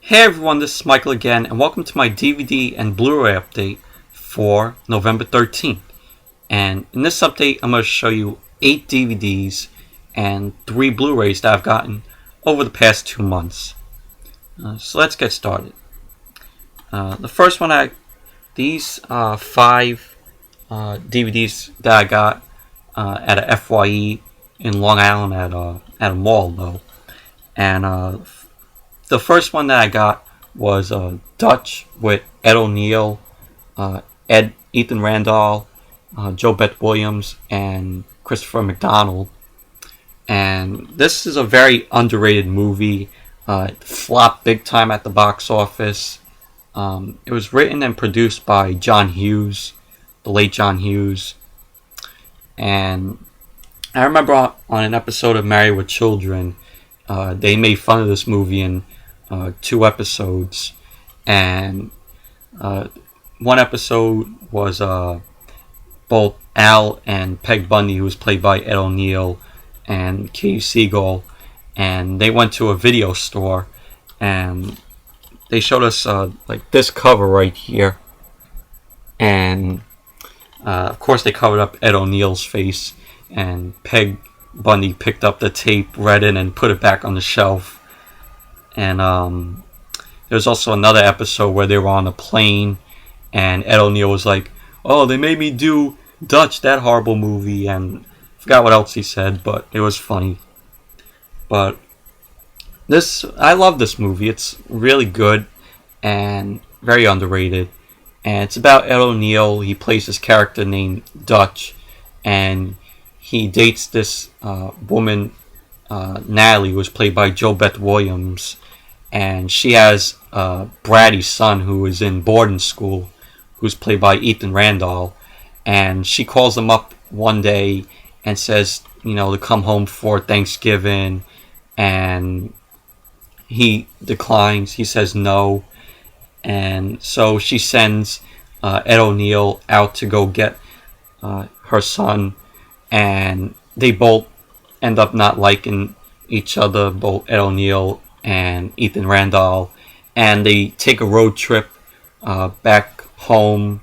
Hey everyone, this is Michael again, and welcome to my DVD and Blu-ray update for November 13th. And in this update, I'm going to show you 8 DVDs and 3 Blu-rays that I've gotten over the past 2 months. So let's get started. The first one, these 5 DVDs that I got at a FYE in Long Island at a mall though. And the first one that I got was Dutch with Ed O'Neill, Ethan Randall, JoBeth Williams, and Christopher McDonald. And this is a very underrated movie. It flopped big time at the box office. It was written and produced by John Hughes, the late John Hughes. And I remember on an episode of Married with Children, they made fun of this movie in 2 episodes. And one episode was both Al and Peg Bundy, who was played by Ed O'Neill, and Katie Siegel, and they went to a video store, and they showed us like this cover right here, and of course they covered up Ed O'Neill's face, and Peg Bundy picked up the tape, read it, and put it back on the shelf. And there's also another episode where they were on a plane, and Ed O'Neill was like, "Oh, they made me do Dutch, that horrible movie," and I forgot what else he said, but it was funny. But I love this movie. It's really good and very underrated. And it's about Ed O'Neill. He plays this character named Dutch, and he dates this woman, Natalie, who was played by JoBeth Williams, and she has Braddy's son, who is in boarding school, who's played by Ethan Randall, and she calls him up one day and says, to come home for Thanksgiving, and he declines. He says no, and so she sends Ed O'Neill out to go get her son, and they both end up not liking each other, both Ed O'Neill and Ethan Randall, and they take a road trip back home,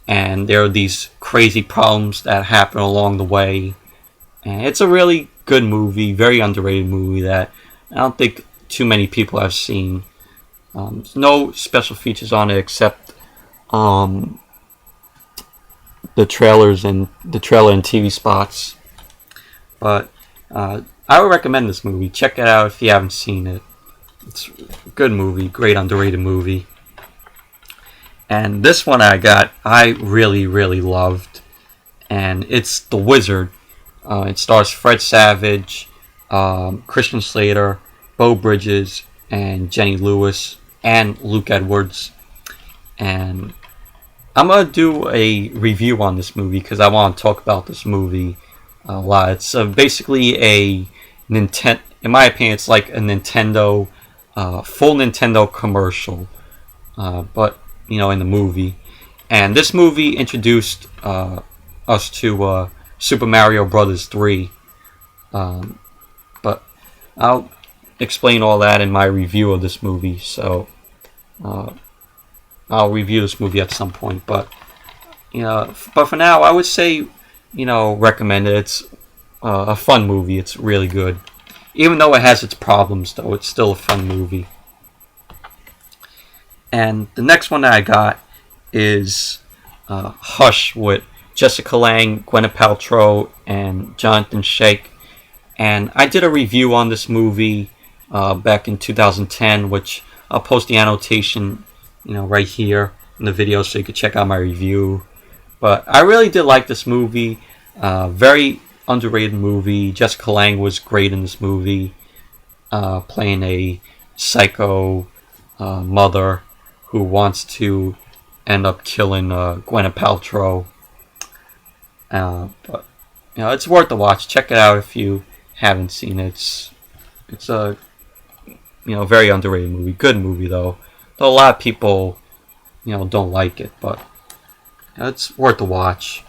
and there are these crazy problems that happen along the way. And it's a really good movie, very underrated movie that I don't think too many people have seen. There's no special features on it except the trailer and TV spots. But I would recommend this movie. Check it out if you haven't seen it. It's a good movie, great underrated movie. And this one I really, really loved. And it's The Wizard. It stars Fred Savage, Christian Slater, Beau Bridges, and Jenny Lewis, and Luke Edwards. And I'm going to do a review on this movie because I want to talk about this movie a lot. It's basically a Nintendo, in my opinion, it's like a Nintendo, full Nintendo commercial, but in the movie. And this movie introduced us to Super Mario Brothers 3, but I'll explain all that in my review of this movie. So I'll review this movie at some point, but for now, I would say recommend it. It's a fun movie. It's really good. Even though it has its problems, though, it's still a fun movie. And the next one that I got is Hush with Jessica Lange, Gwyneth Paltrow, and Jonathan Schaech. And I did a review on this movie back in 2010, which I'll post the annotation, right here in the video so you can check out my review. But I really did like this movie. Very underrated movie. Jessica Lange was great in this movie, playing a psycho mother who wants to end up killing Gwyneth Paltrow. But it's worth a watch. Check it out if you haven't seen it. It's a very underrated movie. Good movie though. Though a lot of people don't like it, but it's worth a watch.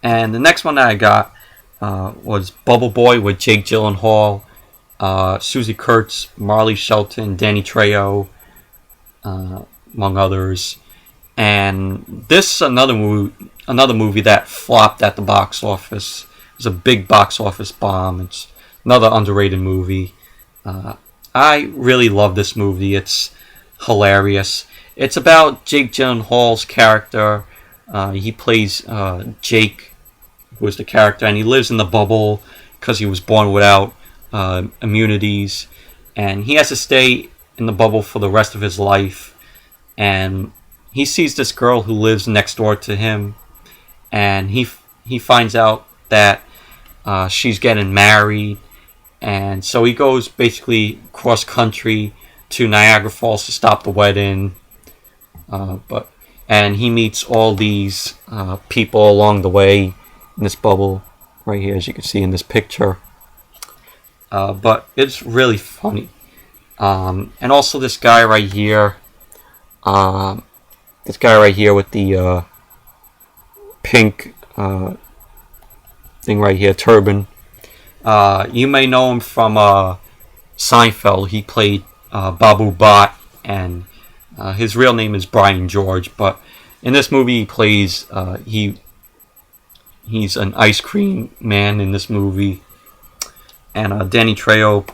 And the next one that I got was Bubble Boy with Jake Gyllenhaal, Swoosie, Kurtz, Marley, Shelton, Danny Trejo, among others. And this is another movie that flopped at the box office. It was a big box office bomb. It's another underrated movie. I really love this movie. It's hilarious. It's about Jake Gyllenhaal's character. He plays Jake, who is the character, and he lives in the bubble because he was born without immunities, and he has to stay in the bubble for the rest of his life. And he sees this girl who lives next door to him, and he finds out that she's getting married, and so he goes basically cross country to Niagara Falls to stop the wedding. And he meets all these people along the way in this bubble right here, as you can see in this picture. But it's really funny. And also this guy right here. This guy right here with the pink thing right here, turban. You may know him from Seinfeld. He played Babu Bhatt, and his real name is Brian George. But in this movie, he plays he's an ice cream man in this movie. And Danny Trejo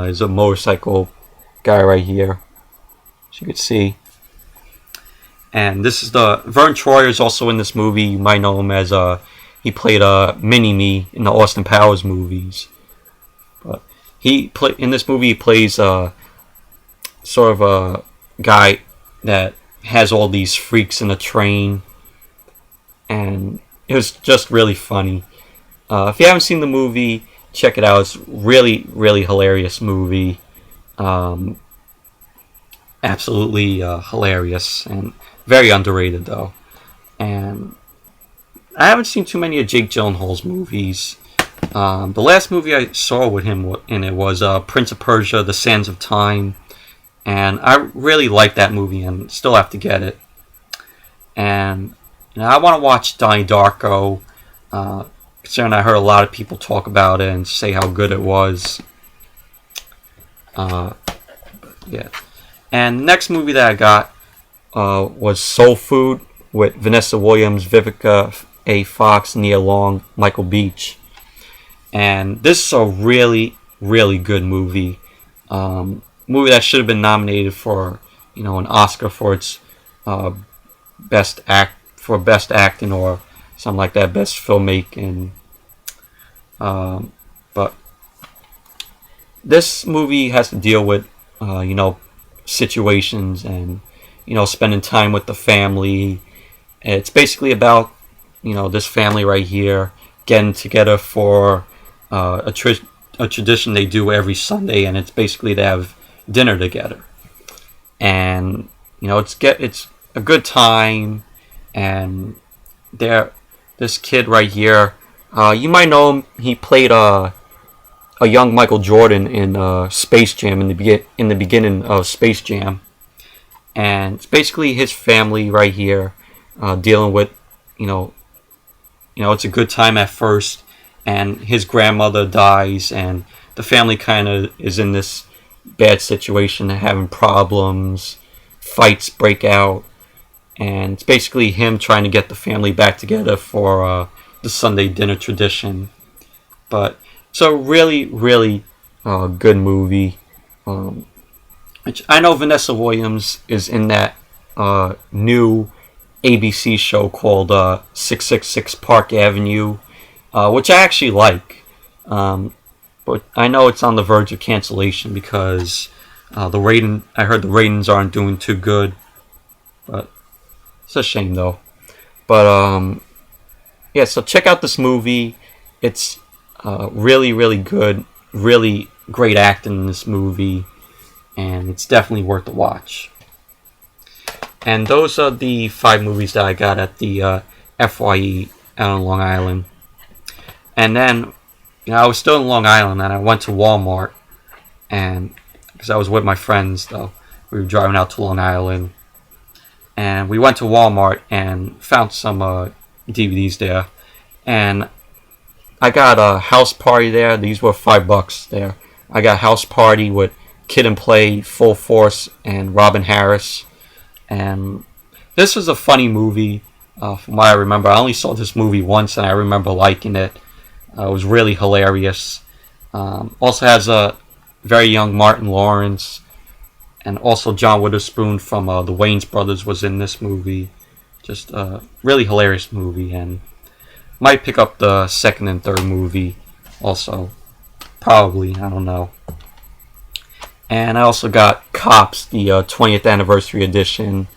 is a motorcycle guy right here, as you can see. And this is Verne Troyer is also in this movie. You might know him as he played Mini-Me in the Austin Powers movies. But in this movie he plays sort of a guy that has all these freaks in a train, and it was just really funny. If you haven't seen the movie, check it out. It's really, really hilarious movie. Absolutely hilarious and very underrated though. And I haven't seen too many of Jake Gyllenhaal's movies. The last movie I saw with him in it was Prince of Persia: The Sands of Time, and I really liked that movie and still have to get it. And I want to watch Donnie Darko, considering I heard a lot of people talk about it and say how good it was. Yeah. And the next movie that I got was Soul Food with Vanessa Williams, Vivica A. Fox, Nia Long, Michael Beach. And this is a really, really good movie. Movie that should have been nominated for, an Oscar for its best acting or something like that, best filmmaking. But this movie has to deal with situations and spending time with the family. It's basically about this family right here getting together for a tradition they do every Sunday, and it's basically they have dinner together, and it's a good time. And this kid right here, you might know him. He played a young Michael Jordan in Space Jam in the beginning of Space Jam, and it's basically his family right here dealing with it's a good time at first, and his grandmother dies, and the family kind of is in this bad situation, having problems, fights break out, and it's basically him trying to get the family back together for the Sunday dinner tradition. But it's a really, really good movie. Which I know Vanessa Williams is in that new ABC show called 666 Park Avenue, which I actually like. But I know it's on the verge of cancellation because I heard the ratings aren't doing too good. But it's a shame though. But yeah, so check out this movie. It's really, really good. Really great acting in this movie, and it's definitely worth a watch. And those are the 5 movies that I got at the FYE out on Long Island. And then, I was still in Long Island, and I went to Walmart, and because I was with my friends, though, we were driving out to Long Island, and we went to Walmart and found some DVDs there, and I got a House Party there. These were $5 there. I got House Party with Kid and Play, Full Force, and Robin Harris. And this was a funny movie, from what I remember. I only saw this movie once, and I remember liking it. It was really hilarious. Also has a very young Martin Lawrence, and also John Witherspoon from the Wayans Brothers was in this movie. Just a really hilarious movie, and might pick up the second and third movie also. Probably, I don't know. And I also got Cops, the 20th anniversary edition.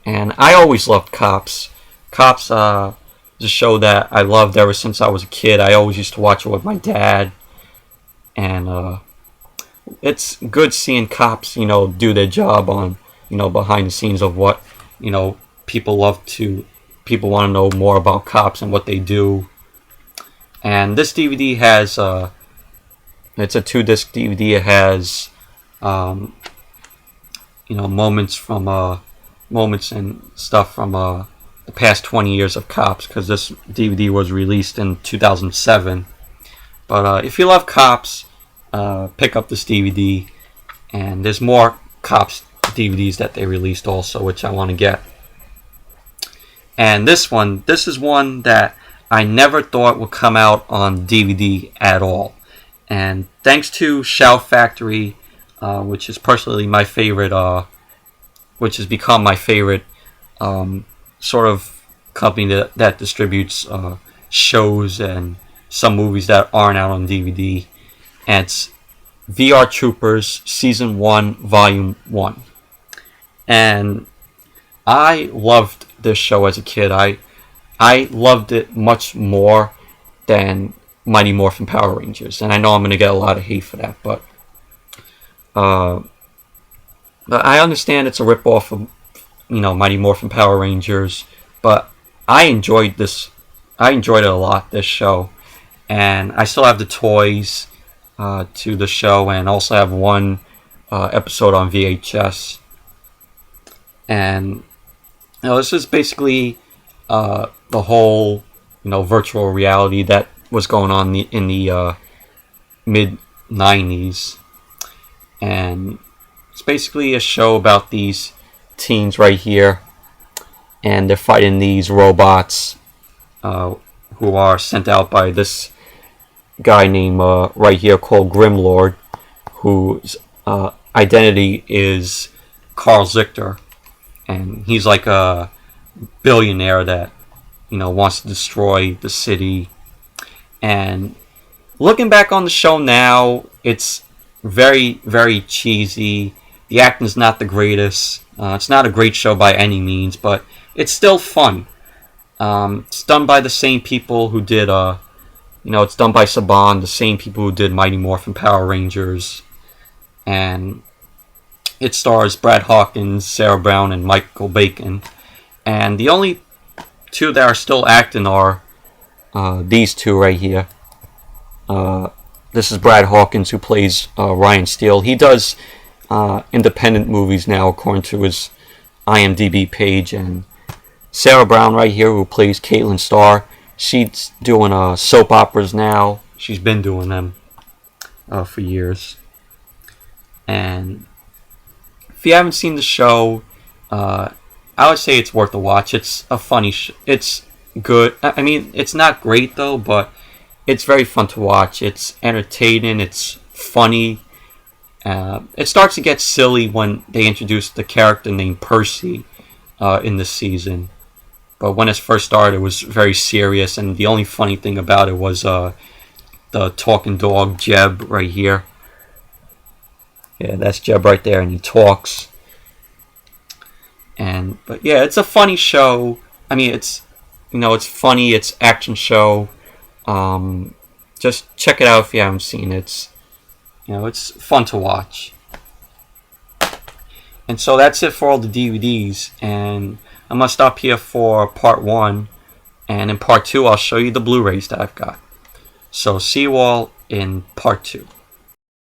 And I always loved Cops. Cops is a show that I loved ever since I was a kid. I always used to watch it with my dad. And it's good seeing cops, do their job on, behind the scenes of what, people want to know more about cops and what they do. And this DVD has, it's a 2-disc DVD. It has, moments and stuff from the past 20 years of Cops, because this DVD was released in 2007. But if you love Cops, pick up this DVD. And there's more Cops DVDs that they released also, which I want to get. And this is one that I never thought would come out on DVD at all. And thanks to Shout Factory, which is personally my favorite, which has become my favorite sort of company that distributes shows and some movies that aren't out on DVD. And it's VR Troopers Season 1, Volume 1. And I loved this show as a kid. I loved it much more than Mighty Morphin Power Rangers. And I know I'm going to get a lot of hate for that, but I understand it's a ripoff of, Mighty Morphin Power Rangers, but I enjoyed this. I enjoyed it a lot, this show. And I still have the toys to the show, and also have one episode on VHS. And this is basically the whole virtual reality that was going on in the mid 90s, and it's basically a show about these teens right here, and they're fighting these robots who are sent out by this guy named right here called Grimlord, whose identity is Carl Zichter. And he's like a billionaire that, wants to destroy the city. And looking back on the show now, it's very, very cheesy. The acting's not the greatest. It's not a great show by any means, but it's still fun. It's done by the same people who did, it's done by Saban, the same people who did Mighty Morphin Power Rangers. And it stars Brad Hawkins, Sarah Brown, and Michael Bacon. And the only two that are still acting are these two right here. This is Brad Hawkins, who plays Ryan Steele. He does independent movies now, according to his IMDb page. And Sarah Brown right here, who plays Caitlin Starr, she's doing soap operas now. She's been doing them for years. And if you haven't seen the show, I would say it's worth a watch. It's a funny it's good. I mean, it's not great though, but it's very fun to watch. It's entertaining. It's funny. It starts to get silly when they introduce the character named Percy in this season. But when it first started, it was very serious, and the only funny thing about it was the talking dog Jeb right here. Yeah, that's Jeb right there, and he talks. But yeah, it's a funny show. I mean, it's it's funny. It's action show. Just check it out if you haven't seen it. It's fun to watch. And so that's it for all the DVDs. And I'm gonna stop here for part 1. And in part 2, I'll show you the Blu-rays that I've got. So see you all in part 2.